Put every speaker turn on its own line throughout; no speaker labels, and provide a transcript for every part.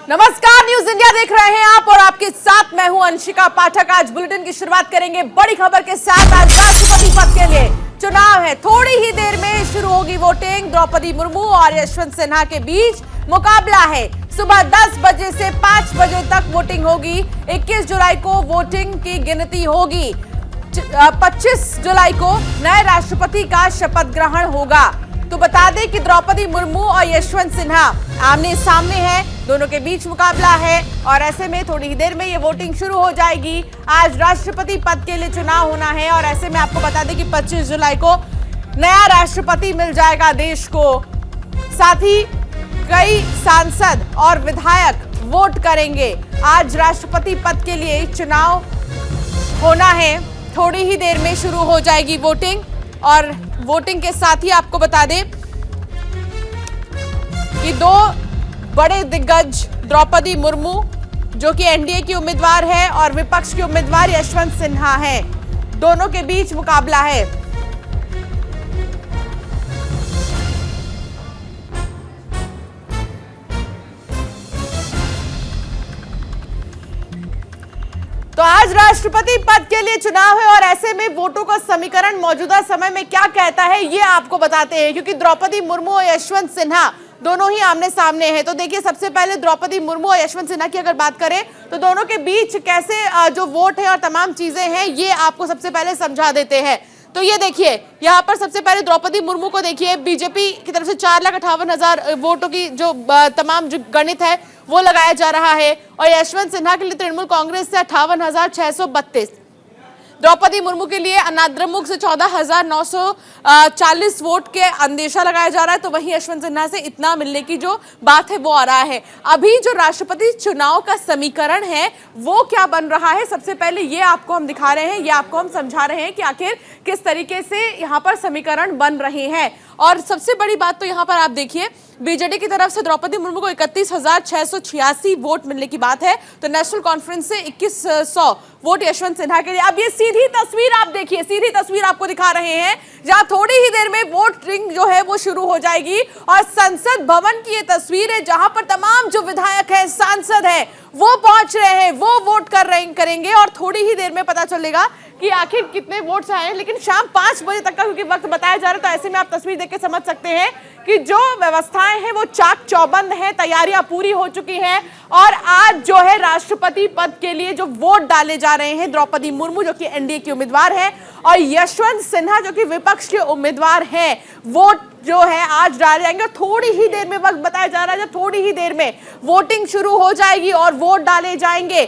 नमस्कार, news India देख रहे हैं आप और आपके साथ मैं हूं अंशिका पाठक। आज बुलेटिन की शुरुआत करेंगे बड़ी खबर के साथ। आज राष्ट्रपति पद के लिए चुनाव है, थोड़ी ही देर में शुरू होगी वोटिंग। द्रौपदी मुर्मू और यशवंत सिन्हा के बीच मुकाबला है। सुबह 10 बजे से 5 बजे तक वोटिंग होगी। 21 जुलाई को वोटिंग की गिनती होगी। 25 जुलाई को नए राष्ट्रपति का शपथ ग्रहण होगा। तो बता दें कि द्रौपदी मुर्मू और यशवंत सिन्हा आमने सामने हैं, दोनों के बीच मुकाबला है और ऐसे में थोड़ी ही देर में ये वोटिंग शुरू हो जाएगी। आज राष्ट्रपति पद के लिए चुनाव होना है और ऐसे में आपको बता दें कि 25 जुलाई को नया राष्ट्रपति मिल जाएगा देश को। साथ ही कई सांसद और विधायक वोट करेंगे। आज राष्ट्रपति पद के लिए चुनाव होना है, थोड़ी ही देर में शुरू हो जाएगी वोटिंग। और वोटिंग के साथ ही आपको बता दें कि दो बड़े दिग्गज द्रौपदी मुर्मू जो कि एनडीए की उम्मीदवार है और विपक्ष के उम्मीदवार यशवंत सिन्हा हैं, दोनों के बीच मुकाबला है। तो आज राष्ट्रपति पद के लिए चुनाव है और ऐसे में वोटों का समीकरण मौजूदा समय में क्या कहता है ये आपको बताते हैं, क्योंकि द्रौपदी मुर्मू और यशवंत सिन्हा दोनों ही आमने सामने हैं। तो देखिए, सबसे पहले द्रौपदी मुर्मू और यशवंत सिन्हा की अगर बात करें तो दोनों के बीच कैसे जो वोट है और तमाम चीजें हैं ये आपको सबसे पहले समझा देते हैं। तो ये देखिए, यहाँ पर सबसे पहले द्रौपदी मुर्मू को देखिए, बीजेपी की तरफ से 4,58,000 वोटों की जो तमाम जो गणित है वो लगाया जा रहा है और यशवंत सिन्हा के लिए तृणमूल कांग्रेस से 58,632, द्रौपदी मुर्मू के लिए अनाद्रमुख से 14,940 वोट के अंदेशा लगाया जा रहा है। तो वहीं यशवंत सिन्हा से इतना मिलने की जो बात है वो आ रहा है। अभी जो राष्ट्रपति चुनाव का समीकरण है वो क्या बन रहा है, सबसे पहले ये आपको हम दिखा रहे हैं, ये आपको हम समझा रहे हैं कि आखिर किस तरीके से यहाँ पर समीकरण बन रहे हैं। और सबसे बड़ी बात तो यहाँ पर आप देखिए, बीजेडी की तरफ से द्रौपदी मुर्मू को 31,686 वोट मिलने की बात है। तो नेशनल कॉन्फ्रेंस से 2100 वोट यशवंत सिन्हा के लिए। अब ये सीधी तस्वीर आप देखिए, सीधी तस्वीर आपको दिखा रहे हैं जहां थोड़ी ही देर में वोटिंग जो है वो शुरू हो जाएगी। और संसद भवन की ये तस्वीर है जहां पर तमाम जो विधायक हैं, सांसद हैं, वो पहुंच रहे हैं, वो वोट करेंगे और थोड़ी ही देर में पता चलेगा कि आखिर कितने वोट्स आए हैं। लेकिन शाम 5 बजे तक का क्योंकि वक्त बताया जा रहा है, तो ऐसे में आप तस्वीर देख के समझ सकते हैं कि जो व्यवस्थाएं हैं वो चाक चौबंद हैं, तैयारियां पूरी हो चुकी हैं। और आज जो है राष्ट्रपति पद के लिए जो वोट डाले जा रहे हैं, द्रौपदी मुर्मू जो कि एनडीए की उम्मीदवार है और यशवंत सिन्हा जो कि विपक्ष के उम्मीदवार हैं, वोट जो है आज डाले जाएंगे। थोड़ी ही देर में, वक्त बताया जा रहा है जब थोड़ी ही देर में वोटिंग शुरू हो जाएगी और वोट डाले जाएंगे।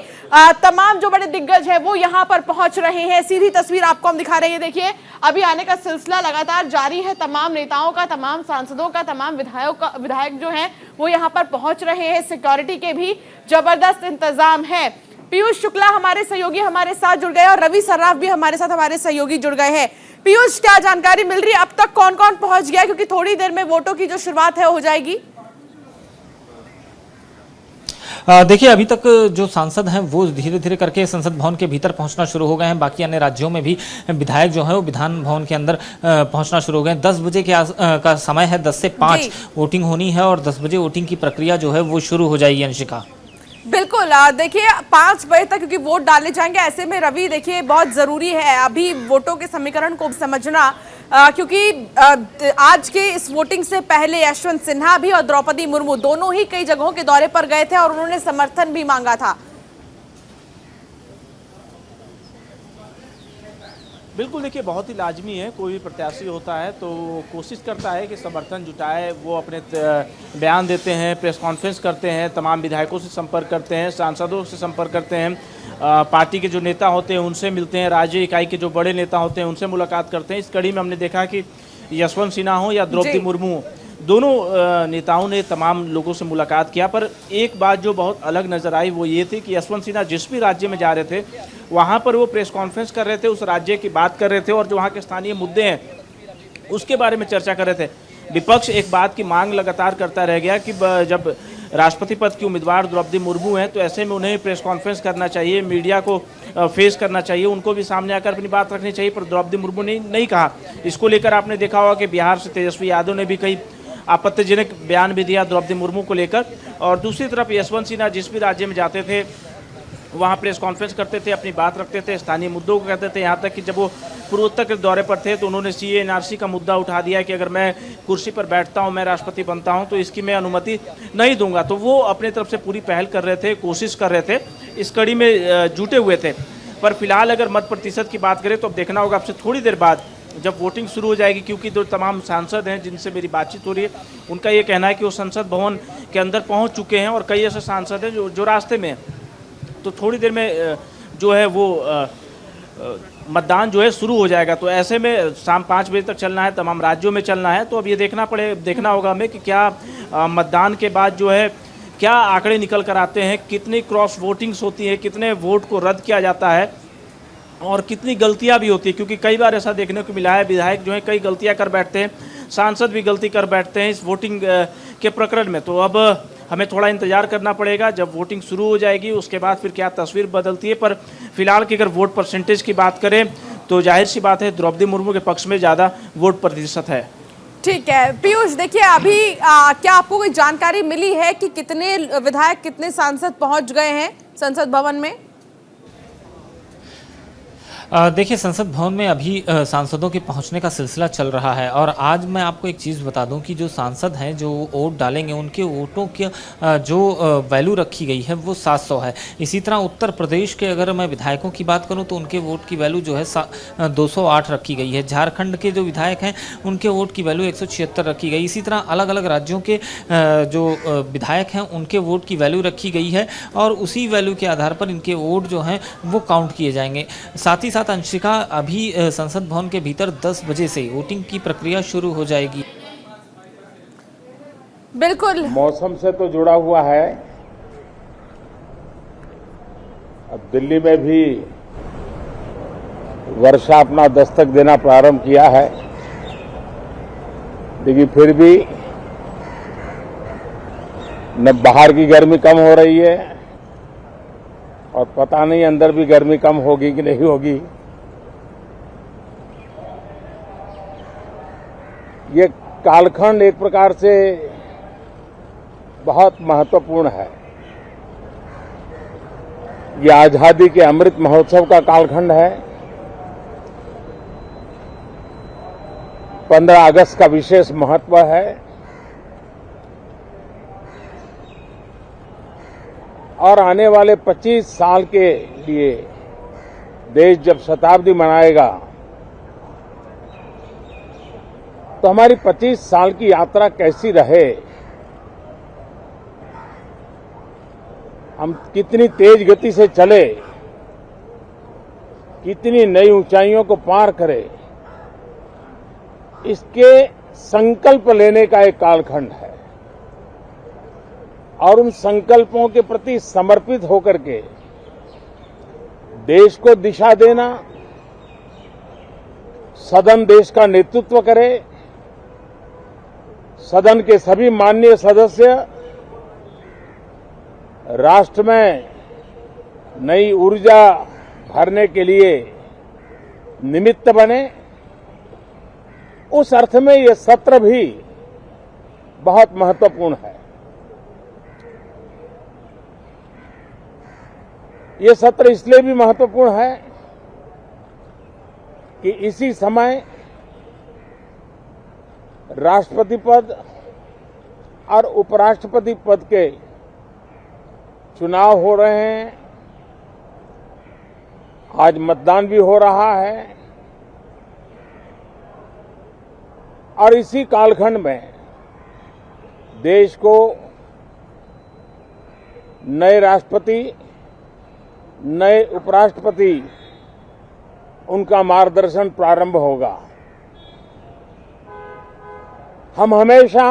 तमाम जो बड़े दिग्गज हैं वो यहाँ पर पहुंच रहे हैं। सीधी तस्वीर आपको हम दिखा रहे हैं। देखिए, अभी आने का सिलसिला लगातार जारी है। तमाम नेताओं का, तमाम सांसदों का, तमाम विधायक जो हैं वो यहाँ पर पहुंच रहे हैं। सिक्योरिटी के भी जबरदस्त इंतजाम है। पीयूष शुक्ला हमारे सहयोगी हमारे साथ जुड़ गए और रवि सर्राफ भी हमारे साथ हमारे सहयोगी जुड़ गए हैं। पीयूष, क्या जानकारी मिल रही है, अब तक कौन कौन पहुंच गया, क्योंकि थोड़ी देर में वोटों की जो शुरुआत है हो जाएगी?
देखिए, अभी तक जो सांसद हैं वो धीरे धीरे करके संसद भवन के भीतर पहुंचना शुरू हो गए हैं। बाकी अन्य राज्यों में भी विधायक जो है वो विधान भवन के अंदर पहुंचना शुरू हो गए हैं। 10 बजे का समय है, 10 से 5 वोटिंग होनी है और 10 बजे वोटिंग की प्रक्रिया जो है वो शुरू हो जाएगी। अंशिका,
बिल्कुल, देखिए 5 बजे तक क्योंकि वोट डाले जाएंगे। ऐसे में रवि देखिए, बहुत जरूरी है अभी वोटों के समीकरण को समझना, क्योंकि आज के इस वोटिंग से पहले यशवंत सिन्हा भी और द्रौपदी मुर्मू दोनों ही कई जगहों के दौरे पर गए थे और उन्होंने समर्थन भी मांगा था।
बिल्कुल, देखिए बहुत ही लाजमी है, कोई भी प्रत्याशी होता है तो कोशिश करता है कि समर्थन जुटाए। वो अपने बयान देते हैं, प्रेस कॉन्फ्रेंस करते हैं, तमाम विधायकों से संपर्क करते हैं, सांसदों से संपर्क करते हैं, पार्टी के जो नेता होते हैं उनसे मिलते हैं, राज्य इकाई के जो बड़े नेता होते हैं उनसे मुलाकात करते हैं। इस कड़ी में हमने देखा कि यशवंत सिन्हा हो या द्रौपदी मुर्मू, दोनों नेताओं ने तमाम लोगों से मुलाकात किया। पर एक बात जो बहुत अलग नज़र आई वो ये थी कि यशवंत सिन्हा जिस भी राज्य में जा रहे थे वहाँ पर वो प्रेस कॉन्फ्रेंस कर रहे थे, उस राज्य की बात कर रहे थे और जो वहाँ के स्थानीय मुद्दे हैं उसके बारे में चर्चा कर रहे थे। विपक्ष एक बात की मांग लगातार करता रह गया कि जब राष्ट्रपति पद की उम्मीदवार द्रौपदी मुर्मू हैं तो ऐसे में उन्हें प्रेस कॉन्फ्रेंस करना चाहिए, मीडिया को फेस करना चाहिए, उनको भी सामने आकर अपनी बात रखनी चाहिए। पर द्रौपदी मुर्मू ने नहीं कहा। इसको लेकर आपने देखा होगा कि बिहार से तेजस्वी यादव ने भी कई आपत्तिजनक बयान भी दिया द्रौपदी मुर्मू को लेकर। और दूसरी तरफ यशवंत सिन्हा जिस भी राज्य में जाते थे वहाँ प्रेस कॉन्फ्रेंस करते थे, अपनी बात रखते थे, स्थानीय मुद्दों को कहते थे। यहाँ तक कि जब वो पूर्वोत्तर के दौरे पर थे तो उन्होंने सीए एनआरसी का मुद्दा उठा दिया कि अगर मैं कुर्सी पर बैठता हूँ, मैं राष्ट्रपति बनता हूँ तो इसकी मैं अनुमति नहीं दूंगा। तो वो अपने तरफ से पूरी पहल कर रहे थे, कोशिश कर रहे थे, इस कड़ी में जुटे हुए थे। पर फिलहाल अगर मत प्रतिशत की बात करें तो अब देखना होगा आपसे थोड़ी देर बाद जब वोटिंग शुरू हो जाएगी, क्योंकि जो तमाम सांसद हैं जिनसे मेरी बातचीत हो रही है उनका ये कहना है कि वो संसद भवन के अंदर पहुँच चुके हैं और कई ऐसे सांसद हैं जो रास्ते में हैं। तो थोड़ी देर में जो है वो मतदान जो है शुरू हो जाएगा। तो ऐसे में शाम 5 बजे तक चलना है, तमाम राज्यों में चलना है। तो अब ये देखना होगा हमें कि क्या मतदान के बाद जो है क्या आंकड़े निकल कर आते हैं, कितनी क्रॉस वोटिंग्स होती है, कितने वोट को रद्द किया जाता है और कितनी गलतियां भी होती है। क्योंकि कई बार ऐसा देखने को मिला है विधायक जो है कई गलतियां कर बैठते हैं, सांसद भी गलती कर बैठते हैं इस वोटिंग के प्रकरण में। तो अब हमें थोड़ा इंतजार करना पड़ेगा, जब वोटिंग शुरू हो जाएगी उसके बाद फिर क्या तस्वीर बदलती है। पर फिलहाल की अगर वोट परसेंटेज की बात करें तो जाहिर सी बात है द्रौपदी मुर्मू के पक्ष में ज़्यादा वोट प्रतिशत है।
ठीक है पीयूष, देखिए अभी क्या आपको कोई जानकारी मिली है कि कितने विधायक, कितने सांसद पहुंच गए हैं संसद भवन में?
देखिए संसद भवन में अभी सांसदों के पहुंचने का सिलसिला चल रहा है। और आज मैं आपको एक चीज़ बता दूं कि जो सांसद हैं जो वोट डालेंगे उनके वोटों की जो वैल्यू रखी गई है वो 700 है। इसी तरह उत्तर प्रदेश के अगर मैं विधायकों की बात करूं तो उनके वोट की वैल्यू जो है 208 रखी गई है। झारखंड के जो विधायक हैं उनके वोट की वैल्यू 176 रखी गई। इसी तरह अलग अलग राज्यों के जो विधायक हैं उनके वोट की वैल्यू रखी गई है और उसी वैल्यू के आधार पर इनके वोट जो हैं वो काउंट किए जाएंगे। साथ ही अंशिका, अभी संसद भवन के भीतर 10 बजे से वोटिंग की प्रक्रिया शुरू हो जाएगी।
बिल्कुल
मौसम से तो जुड़ा हुआ है। अब दिल्ली में भी वर्षा अपना दस्तक देना प्रारंभ किया है, लेकिन फिर भी न बाहर की गर्मी कम हो रही है और पता नहीं अंदर भी गर्मी कम होगी कि नहीं होगी। ये कालखंड एक प्रकार से बहुत महत्वपूर्ण है। ये आजादी के अमृत महोत्सव का कालखंड है। 15 अगस्त का विशेष महत्व है और आने वाले 25 साल के लिए देश जब शताब्दी मनाएगा तो हमारी 25 साल की यात्रा कैसी रहे, हम कितनी तेज गति से चले, कितनी नई ऊंचाइयों को पार करें, इसके संकल्प लेने का एक कालखंड है। और उन संकल्पों के प्रति समर्पित होकर के देश को दिशा देना, सदन देश का नेतृत्व करे, सदन के सभी माननीय सदस्य राष्ट्र में नई ऊर्जा भरने के लिए निमित्त बने, उस अर्थ में ये सत्र भी बहुत महत्वपूर्ण है। ये सत्र इसलिए भी महत्वपूर्ण है कि इसी समय राष्ट्रपति पद और उपराष्ट्रपति पद के चुनाव हो रहे हैं। आज मतदान भी हो रहा है और इसी कालखंड में देश को नए राष्ट्रपति, नए उपराष्ट्रपति, उनका मार्गदर्शन प्रारंभ होगा। हम हमेशा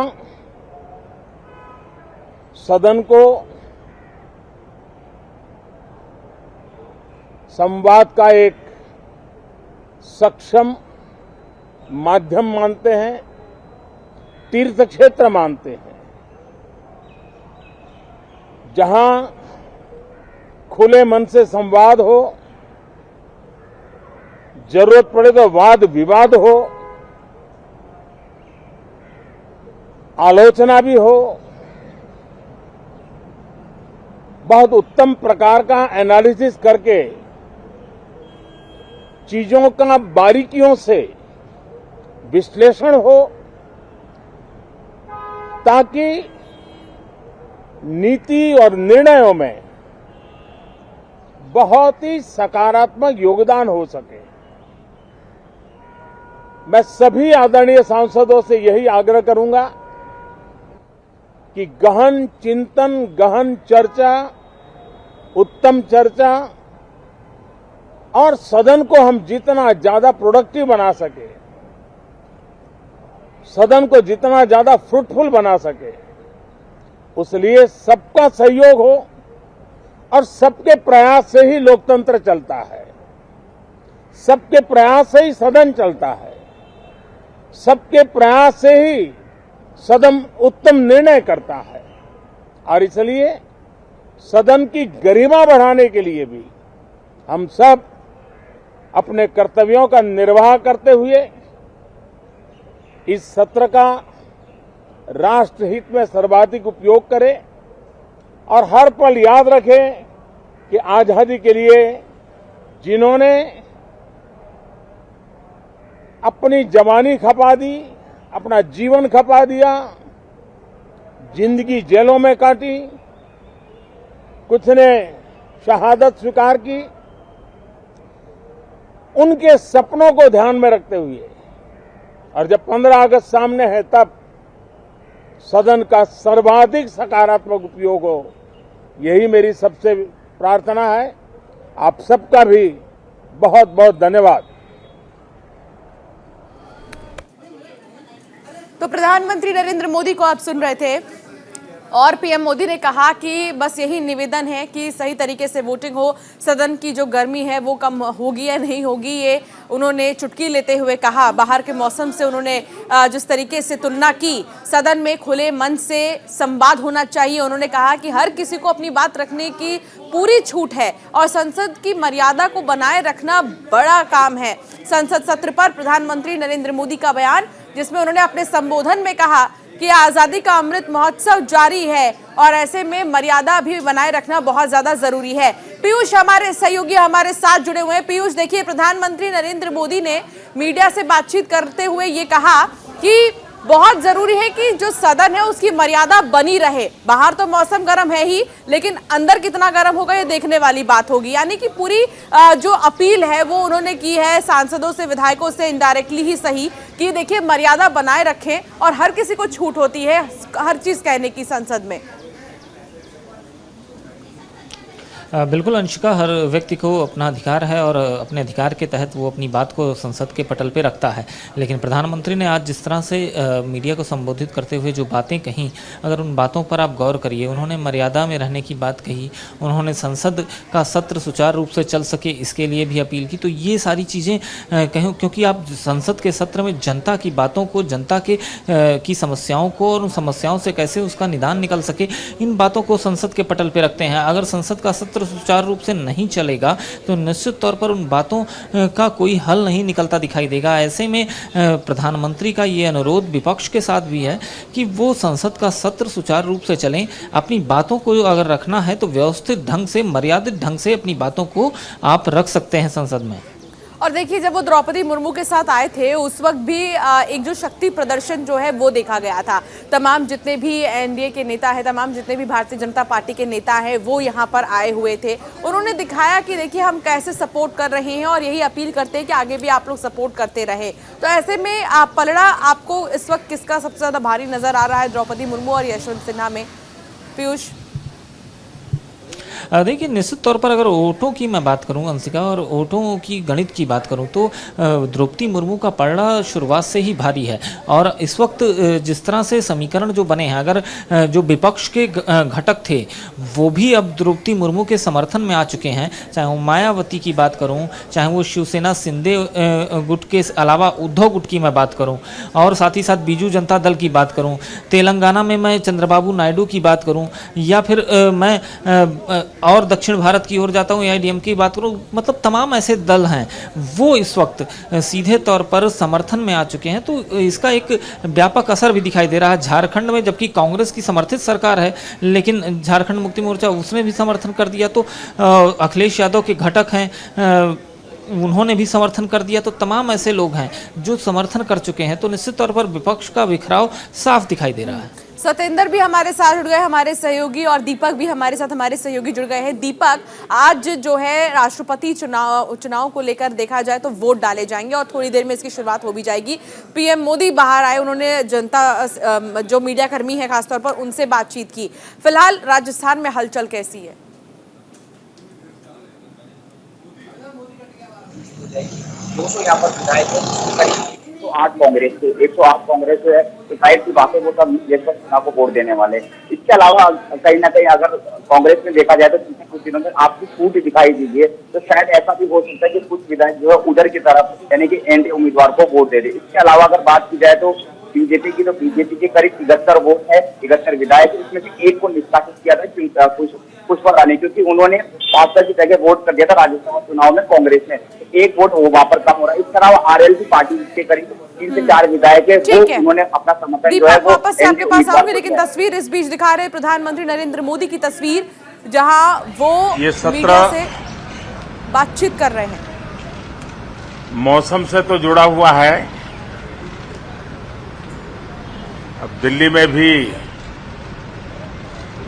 सदन को संवाद का एक सक्षम माध्यम मानते हैं, तीर्थ क्षेत्र मानते हैं, जहां खुले मन से संवाद हो, जरूरत पड़े तो वाद विवाद हो आलोचना भी हो, बहुत उत्तम प्रकार का एनालिसिस करके चीजों का बारीकियों से विश्लेषण हो, ताकि नीति और निर्णयों में बहुत ही सकारात्मक योगदान हो सके। मैं सभी आदरणीय सांसदों से यही आग्रह करूंगा कि गहन चिंतन, गहन चर्चा, उत्तम चर्चा और सदन को हम जितना ज्यादा प्रोडक्टिव बना सके, सदन को जितना ज्यादा फ्रूटफुल बना सके, उसलिए सबका सहयोग हो और सबके प्रयास से ही लोकतंत्र चलता है, सबके प्रयास से ही सदन चलता है, सबके प्रयास से ही सदन उत्तम निर्णय करता है। और इसलिए सदन की गरिमा बढ़ाने के लिए भी हम सब अपने कर्तव्यों का निर्वाह करते हुए इस सत्र का राष्ट्रहित में सर्वाधिक उपयोग करें और हर पल याद रखें कि आजादी के लिए जिन्होंने अपनी जवानी खपा दी, अपना जीवन खपा दिया, जिंदगी जेलों में काटी, कुछ ने शहादत स्वीकार की, उनके सपनों को ध्यान में रखते हुए और जब 15 अगस्त सामने है तब सदन का सर्वाधिक सकारात्मक उपयोग हो, यही मेरी सबसे प्रार्थना है। आप सबका भी बहुत बहुत धन्यवाद।
तो प्रधानमंत्री नरेंद्र मोदी को आप सुन रहे थे और पीएम मोदी ने कहा कि बस यही निवेदन है कि सही तरीके से वोटिंग हो, सदन की जो गर्मी है वो कम होगी या नहीं होगी, ये उन्होंने चुटकी लेते हुए कहा। बाहर के मौसम से उन्होंने जिस तरीके से तुलना की, सदन में खुले मन से संवाद होना चाहिए। उन्होंने कहा कि हर किसी को अपनी बात रखने की पूरी छूट है और संसद की मर्यादा को बनाए रखना बड़ा काम है। संसद सत्र पर प्रधानमंत्री नरेंद्र मोदी का बयान, जिसमें उन्होंने अपने संबोधन में कहा कि आजादी का अमृत महोत्सव जारी है और ऐसे में मर्यादा भी बनाए रखना बहुत ज्यादा जरूरी है। पीयूष हमारे सहयोगी हमारे साथ जुड़े हुए हैं। पीयूष, देखिए, प्रधानमंत्री नरेंद्र मोदी ने मीडिया से बातचीत करते हुए ये कहा कि बहुत जरूरी है कि जो सदन है उसकी मर्यादा बनी रहे। बाहर तो मौसम गर्म है ही, लेकिन अंदर कितना गर्म होगा ये देखने वाली बात होगी। यानी कि पूरी जो अपील है वो उन्होंने की है सांसदों से, विधायकों से, इनडायरेक्टली ही सही, कि देखिए मर्यादा बनाए रखें और हर किसी को छूट होती है हर चीज कहने की संसद में।
बिल्कुल अंशिका, हर व्यक्ति को अपना अधिकार है और अपने अधिकार के तहत वो अपनी बात को संसद के पटल पे रखता है। लेकिन प्रधानमंत्री ने आज जिस तरह से मीडिया को संबोधित करते हुए जो बातें कहीं, अगर उन बातों पर आप गौर करिए, उन्होंने मर्यादा में रहने की बात कही, उन्होंने संसद का सत्र सुचारू रूप से चल सके इसके लिए भी अपील की। तो ये सारी चीज़ें कहीं, क्योंकि आप संसद के सत्र में जनता की बातों को, जनता के की समस्याओं को और उन समस्याओं से कैसे उसका निदान निकल सके, इन बातों को संसद के पटल पे रखते हैं। अगर संसद का सत्र सुचारू रूप से नहीं चलेगा तो निश्चित तौर पर उन बातों का कोई हल नहीं निकलता दिखाई देगा। ऐसे में प्रधानमंत्री का ये अनुरोध विपक्ष के साथ भी है कि वो संसद का सत्र सुचारू रूप से चलें। अपनी बातों को अगर रखना है तो व्यवस्थित ढंग से, मर्यादित ढंग से अपनी बातों को आप रख सकते हैं संसद में।
और देखिए, जब वो द्रौपदी मुर्मू के साथ आए थे उस वक्त भी एक जो शक्ति प्रदर्शन जो है वो देखा गया था। तमाम जितने भी एनडीए के नेता हैं, तमाम जितने भी भारतीय जनता पार्टी के नेता हैं, वो यहाँ पर आए हुए थे। उन्होंने दिखाया कि देखिए हम कैसे सपोर्ट कर रहे हैं और यही अपील करते हैं कि आगे भी आप लोग सपोर्ट करते रहे। तो ऐसे में पलड़ा आपको इस वक्त किसका सबसे ज़्यादा भारी नजर आ रहा है, द्रौपदी मुर्मू और यशवंत सिन्हा में? पीयूष,
देखिए, निश्चित तौर पर अगर वोटों की मैं बात करूं अंशिका, और वोटों की गणित की बात करूं तो द्रौपदी मुर्मू का पलड़ा शुरुआत से ही भारी है। और इस वक्त जिस तरह से समीकरण जो बने हैं, अगर जो विपक्ष के घटक थे वो भी अब द्रौपदी मुर्मू के समर्थन में आ चुके हैं, चाहे वो मायावती की बात करूं, चाहे वो शिवसेना शिंदे गुट के अलावा उद्धव गुट की मैं बात करूं, और साथ ही साथ बीजू जनता दल की बात करूं, तेलंगाना में मैं चंद्रबाबू नायडू की बात करूं, या फिर मैं और दक्षिण भारत की ओर जाता हूँ, एआईएडीएमके की बात करूँ, मतलब तमाम ऐसे दल हैं वो इस वक्त सीधे तौर पर समर्थन में आ चुके हैं। तो इसका एक व्यापक असर भी दिखाई दे रहा है झारखंड में, जबकि कांग्रेस की समर्थित सरकार है, लेकिन झारखंड मुक्ति मोर्चा उसने भी समर्थन कर दिया। तो अखिलेश यादव के घटक हैं, उन्होंने भी समर्थन कर दिया। तो तमाम ऐसे लोग हैं जो समर्थन कर चुके हैं। तो निश्चित तौर पर विपक्ष का बिखराव साफ दिखाई दे रहा है।
सतेंद्र भी हमारे साथ जुड़ गए, हमारे सहयोगी, और दीपक भी हमारे साथ हमारे सहयोगी जुड़ गए हैं। दीपक, आज जो है राष्ट्रपति चुनाव को लेकर देखा जाए तो वोट डाले जाएंगे और थोड़ी देर में इसकी शुरुआत हो भी जाएगी। पीएम मोदी बाहर आए, उन्होंने जनता जो मीडिया कर्मी है खासतौर पर उनसे बातचीत की। फिलहाल राजस्थान में हलचल कैसी है?
200 यहाँ पर विधायक है, 108 कांग्रेस के, 108 कांग्रेस है, तो जाहिर सी बात है वो सब जैसे चुनाव को वोट देने वाले। इसके अलावा कहीं ना कहीं अगर कांग्रेस में देखा जाए तो पिछले कुछ दिनों में आपकी छूट दिखाई दीजिए, तो शायद ऐसा भी हो सकता है कि कुछ विधायक जो है उधर की तरफ यानी कि एनडीए उम्मीदवार को वोट दे दे। इसके अलावा अगर बात की जाए तो बीजेपी की, तो बीजेपी के करीब 73 वोट है, 73 विधायक, इसमें से एक को निष्कासित किया था पुष्पा रानी, क्योंकि उन्होंने 5 की जगह वोट कर दिया था राजस्थान चुनाव में कांग्रेस ने, एक वोट वो वहां पर कम हो रहा है। इसके अलावा आरएलपी पार्टी के करीब 3 से 4 विधायक है, वो उन्होंने अपना समर्थन जो है वो
वापस से आपके पास आऊंगी, लेकिन तस्वीर इस बीच दिखा रहे प्रधानमंत्री नरेंद्र मोदी की तस्वीर, जहां वो मीडिया से बातचीत कर रहे हैं।
मौसम से तो जुड़ा हुआ है। अब दिल्ली में भी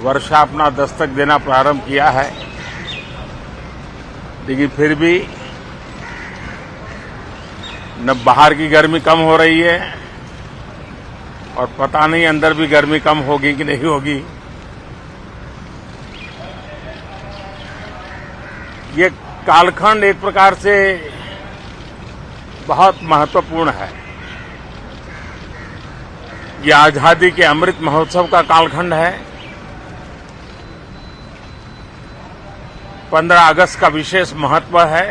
वर्षा अपना दस्तक देना प्रारंभ किया है, लेकिन फिर भी न बाहर की गर्मी कम हो रही है और पता नहीं अंदर भी गर्मी कम होगी कि नहीं होगी। ये कालखंड एक प्रकार से बहुत महत्वपूर्ण है। ये आजादी के अमृत महोत्सव का कालखंड है। 15 अगस्त का विशेष महत्व है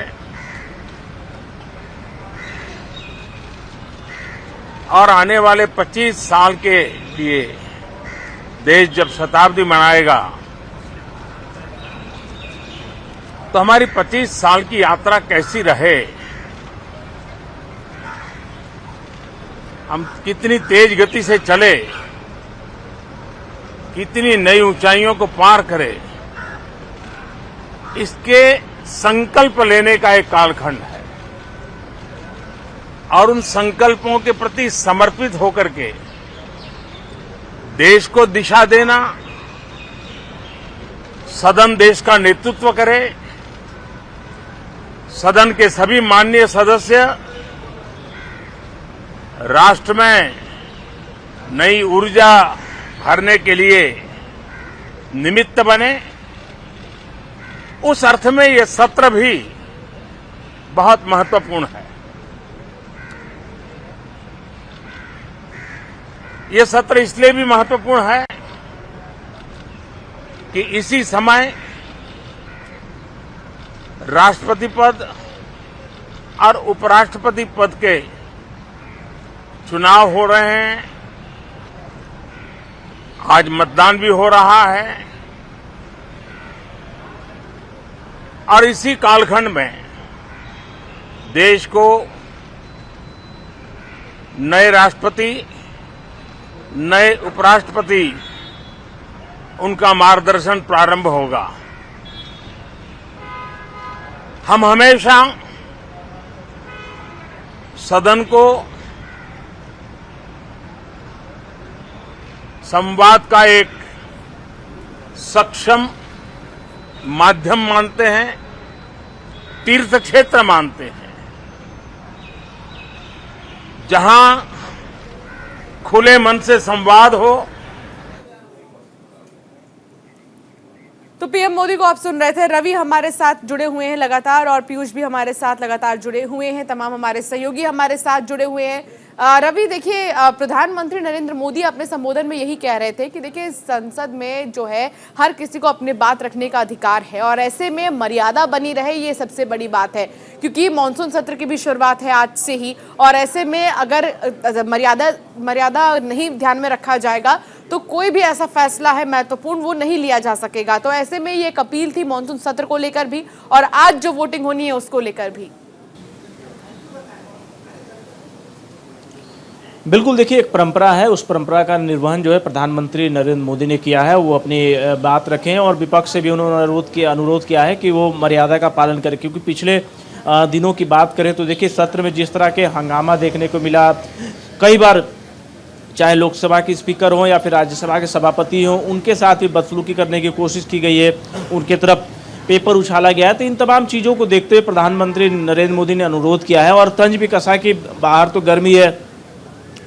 और आने वाले 25 साल के लिए देश जब शताब्दी मनाएगा तो हमारी 25 साल की यात्रा कैसी रहे, हम कितनी तेज गति से चले, कितनी नई ऊंचाइयों को पार करें, इसके संकल्प लेने का एक कालखंड है और उन संकल्पों के प्रति समर्पित होकर के देश को दिशा देना, सदन देश का नेतृत्व करे, सदन के सभी माननीय सदस्य राष्ट्र में नई ऊर्जा भरने के लिए निमित्त बने, उस अर्थ में ये सत्र भी बहुत महत्वपूर्ण है। ये सत्र इसलिए भी महत्वपूर्ण है कि इसी समय राष्ट्रपति पद और उपराष्ट्रपति पद के चुनाव हो रहे हैं। आज मतदान भी हो रहा है और इसी कालखंड में देश को नए राष्ट्रपति, नए उपराष्ट्रपति, उनका मार्गदर्शन प्रारंभ होगा। हम हमेशा सदन को संवाद का एक सक्षम माध्यम मानते हैं, तीर्थ क्षेत्र मानते हैं, जहां खुले मन से संवाद हो।
तो पीएम मोदी को आप सुन रहे थे। रवि हमारे साथ जुड़े हुए हैं लगातार और पीयूष भी हमारे साथ लगातार जुड़े हुए हैं, तमाम हमारे सहयोगी हमारे साथ जुड़े हुए हैं। रवि, देखिए, प्रधानमंत्री नरेंद्र मोदी अपने संबोधन में यही कह रहे थे कि देखिए संसद में जो है हर किसी को अपनी बात रखने का अधिकार है और ऐसे में मर्यादा बनी रहे, ये सबसे बड़ी बात है, क्योंकि मानसून सत्र की भी शुरुआत है आज से ही और ऐसे में अगर मर्यादा नहीं ध्यान में रखा जाएगा तो कोई भी ऐसा फैसला है महत्वपूर्ण वो नहीं लिया जा सकेगा। तो ऐसे में ये एक अपील थी मॉनसून सत्र को लेकर भी और आज जो वोटिंग होनी है उसको लेकर भी।
बिल्कुल, देखिए एक परंपरा है, उस परंपरा का निर्वहन जो है प्रधानमंत्री नरेंद्र मोदी ने किया है। वो अपनी बात रखें और विपक्ष से भी उन्होंने अनुरोध किया है कि वो मर्यादा का पालन करें, क्योंकि पिछले दिनों की बात करें तो देखिए सत्र में जिस तरह के हंगामा देखने को मिला, कई बार चाहे लोकसभा के स्पीकर हों या फिर राज्यसभा के सभापति हों, उनके साथ भी बदसलूकी करने की कोशिश की गई है, उनके तरफ पेपर उछाला गया है। तो इन तमाम चीज़ों को देखते हुए प्रधानमंत्री नरेंद्र मोदी ने अनुरोध किया है और तंज भी कसा कि बाहर तो गर्मी है,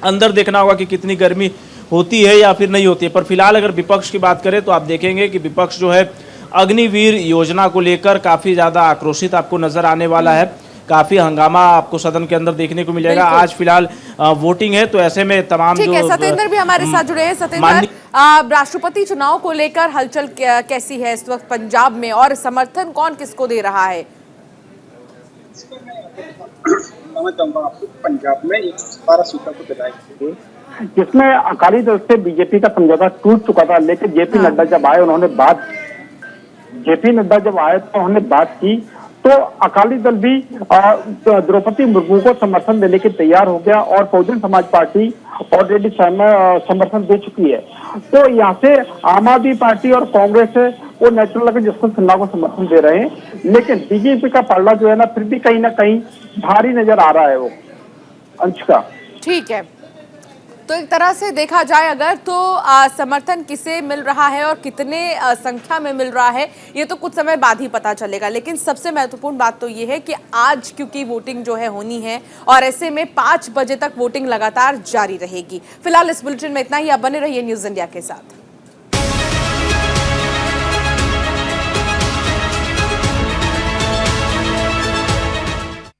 अंदर देखना होगा कि कितनी गर्मी होती है या फिर नहीं होती है। पर फिलहाल अगर विपक्ष की बात करें तो आप देखेंगे कि विपक्ष जो है अग्निवीर योजना को लेकर काफ़ी ज़्यादा आक्रोशित आपको नजर आने वाला है। काफ़ी हंगामा आपको सदन के अंदर देखने को मिलेगा। आज फिलहाल वोटिंग है, तो ऐसे में तमाम
ठीक है,
जो
सतेंद्र भी हमारे साथ जुड़े हैं। सतेंद्र, राष्ट्रपति चुनाव को लेकर हलचल कैसी है इस वक्त पंजाब में और समर्थन कौन किसको दे रहा है?
पंजाब में 12 सीटों को विधायक थे, जिसमें अकाली दल से बीजेपी का समझौता टूट चुका था। लेकिन जेपी नड्डा जब आए उन्होंने बात की तो अकाली दल भी द्रौपदी मुर्मू को समर्थन देने के तैयार हो गया और बहुजन समाज पार्टी ऑलरेडी समर्थन दे चुकी है। तो यहाँ से आम आदमी पार्टी और कांग्रेस वो नेचुरल लगे जसवंत सिन्हा को समर्थन दे रहे हैं, लेकिन बीजेपी का पलड़ा जो है ना फिर भी कहीं ना कहीं भारी नजर आ रहा है वो अंश का।
ठीक है, तो एक तरह से देखा जाए अगर तो समर्थन किसे मिल रहा है और कितने संख्या में मिल रहा है ये तो कुछ समय बाद ही पता चलेगा। लेकिन सबसे महत्वपूर्ण बात तो ये है कि आज क्योंकि वोटिंग जो है होनी है और ऐसे में 5 बजे तक वोटिंग लगातार जारी रहेगी। फिलहाल इस बुलेटिन में इतना ही। आप बने रहिए न्यूज़ इंडिया के साथ।